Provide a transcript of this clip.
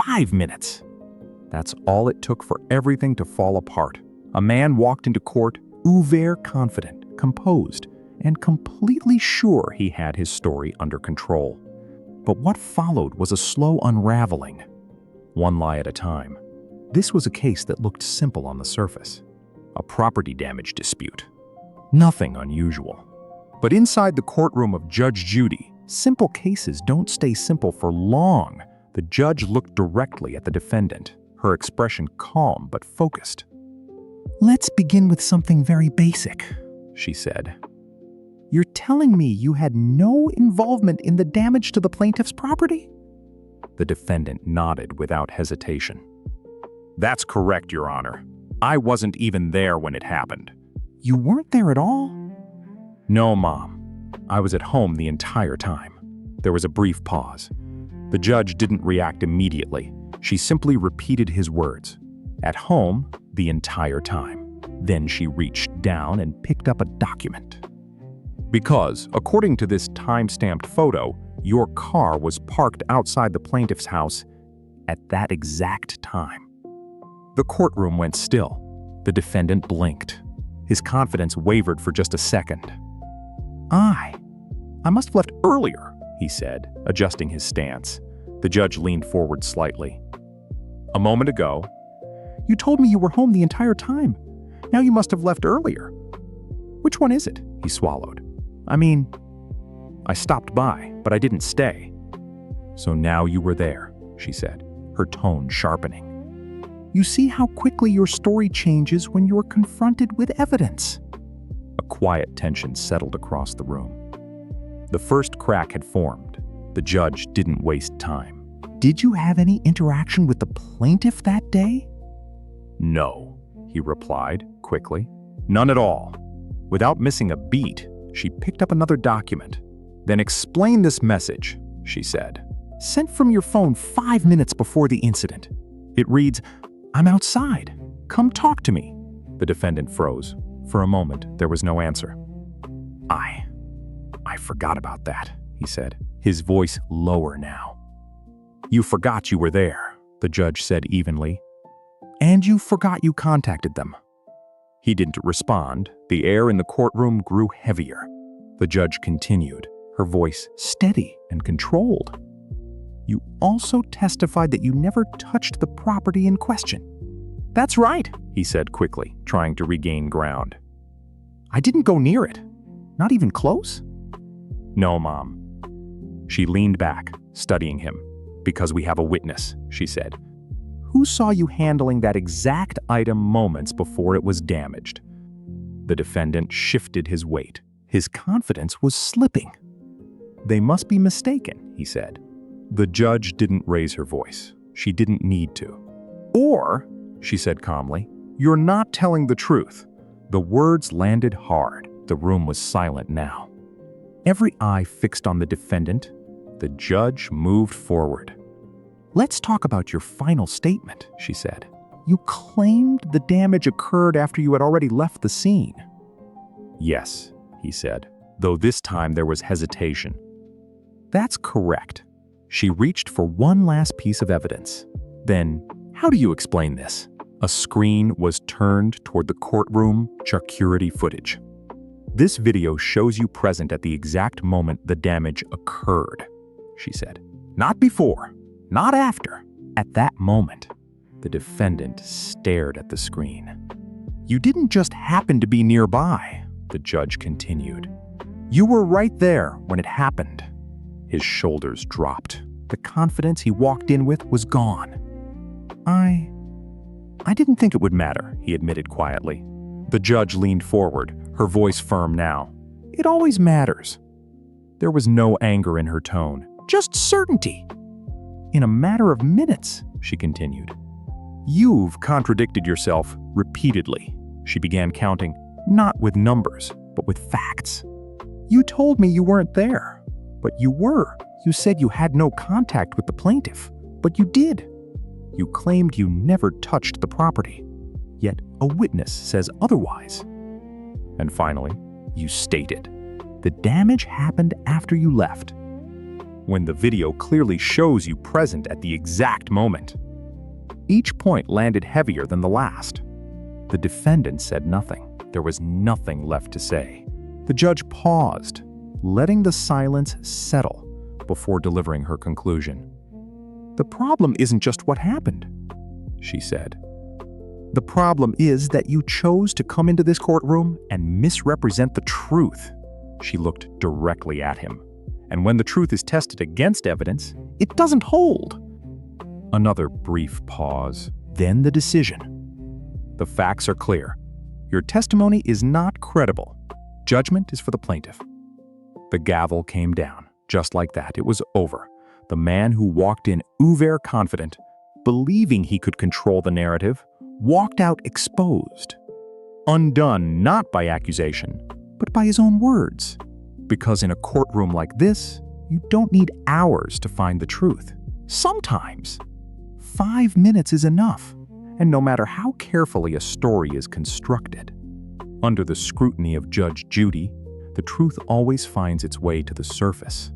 5 minutes. That's all it took for everything to fall apart. A man walked into court, confident, composed, and completely sure he had his story under control. But what followed was a slow unraveling, one lie at a time. This was a case that looked simple on the surface. A property damage dispute. Nothing unusual. But inside the courtroom of Judge Judy, simple cases don't stay simple for long. The judge looked directly at the defendant, her expression calm but focused. "Let's begin with something very basic," she said. "You're telling me you had no involvement in the damage to the plaintiff's property?" The defendant nodded without hesitation. "That's correct, Your Honor. I wasn't even there when it happened." "You weren't there at all?" "No, Mom. I was at home the entire time." There was a brief pause. The judge didn't react immediately. She simply repeated his words. "At home the entire time." Then she reached down and picked up a document. "Because, according to this time-stamped photo, your car was parked outside the plaintiff's house at that exact time." The courtroom went still. The defendant blinked. His confidence wavered for just a second. I must have left earlier," he said, adjusting his stance. The judge leaned forward slightly. "A moment ago, you told me you were home the entire time. Now you must have left earlier. Which one is it?" he swallowed. I stopped by, but I didn't stay." "So now you were there," she said, her tone sharpening. "You see how quickly your story changes when you're confronted with evidence." A quiet tension settled across the room. The first crack had formed. The judge didn't waste time. "Did you have any interaction with the plaintiff that day?" "No," he replied quickly. "None at all." Without missing a beat, she picked up another document. "Then explain this message," she said. "Sent from your phone 5 minutes before the incident. It reads, 'I'm outside. Come talk to me.'" The defendant froze. For a moment, there was no answer. I forgot about that," he said, his voice lower now. "You forgot you were there," the judge said evenly. "And you forgot you contacted them." He didn't respond. The air in the courtroom grew heavier. The judge continued, her voice steady and controlled. "You also testified that you never touched the property in question." "That's right," he said quickly, trying to regain ground. "I didn't go near it. Not even close?" "No, Mom." She leaned back, studying him. "Because we have a witness," she said. "Who saw you handling that exact item moments before it was damaged?" The defendant shifted his weight. His confidence was slipping. "They must be mistaken," he said. The judge didn't raise her voice. She didn't need to. "Or," she said calmly, "you're not telling the truth." The words landed hard. The room was silent now. Every eye fixed on the defendant. The judge moved forward. "Let's talk about your final statement," she said. "You claimed the damage occurred after you had already left the scene." "Yes," he said, though this time there was hesitation. "That's correct." She reached for one last piece of evidence. "Then, how do you explain this?" A screen was turned toward the courtroom security footage. "This video shows you present at the exact moment the damage occurred," she said. "Not before, not after. At that moment." The defendant stared at the screen. "You didn't just happen to be nearby," the judge continued. "You were right there when it happened." His shoulders dropped. The confidence he walked in with was gone. I didn't think it would matter," he admitted quietly. The judge leaned forward, her voice firm now. "It always matters." There was no anger in her tone, just certainty. "In a matter of minutes," she continued. "You've contradicted yourself repeatedly." She began counting, not with numbers, but with facts. "You told me you weren't there, but you were. You said you had no contact with the plaintiff, but you did. You claimed you never touched the property, yet a witness says otherwise. And finally, you stated, the damage happened after you left. when the video clearly shows you present at the exact moment. Each point landed heavier than the last. The defendant said nothing. There was nothing left to say. The judge paused, letting the silence settle before delivering her conclusion. "The problem isn't just what happened," she said. "The problem is that you chose to come into this courtroom and misrepresent the truth." She looked directly at him. "And when the truth is tested against evidence, it doesn't hold." Another brief pause, then the decision. "The facts are clear. Your testimony is not credible. Judgment is for the plaintiff." The gavel came down. Just like that, it was over. The man who walked in uber confident, believing he could control the narrative, walked out exposed. Undone not by accusation, but by his own words. Because in a courtroom like this, you don't need hours to find the truth. Sometimes 5 minutes is enough. And no matter how carefully a story is constructed, under the scrutiny of Judge Judy, the truth always finds its way to the surface.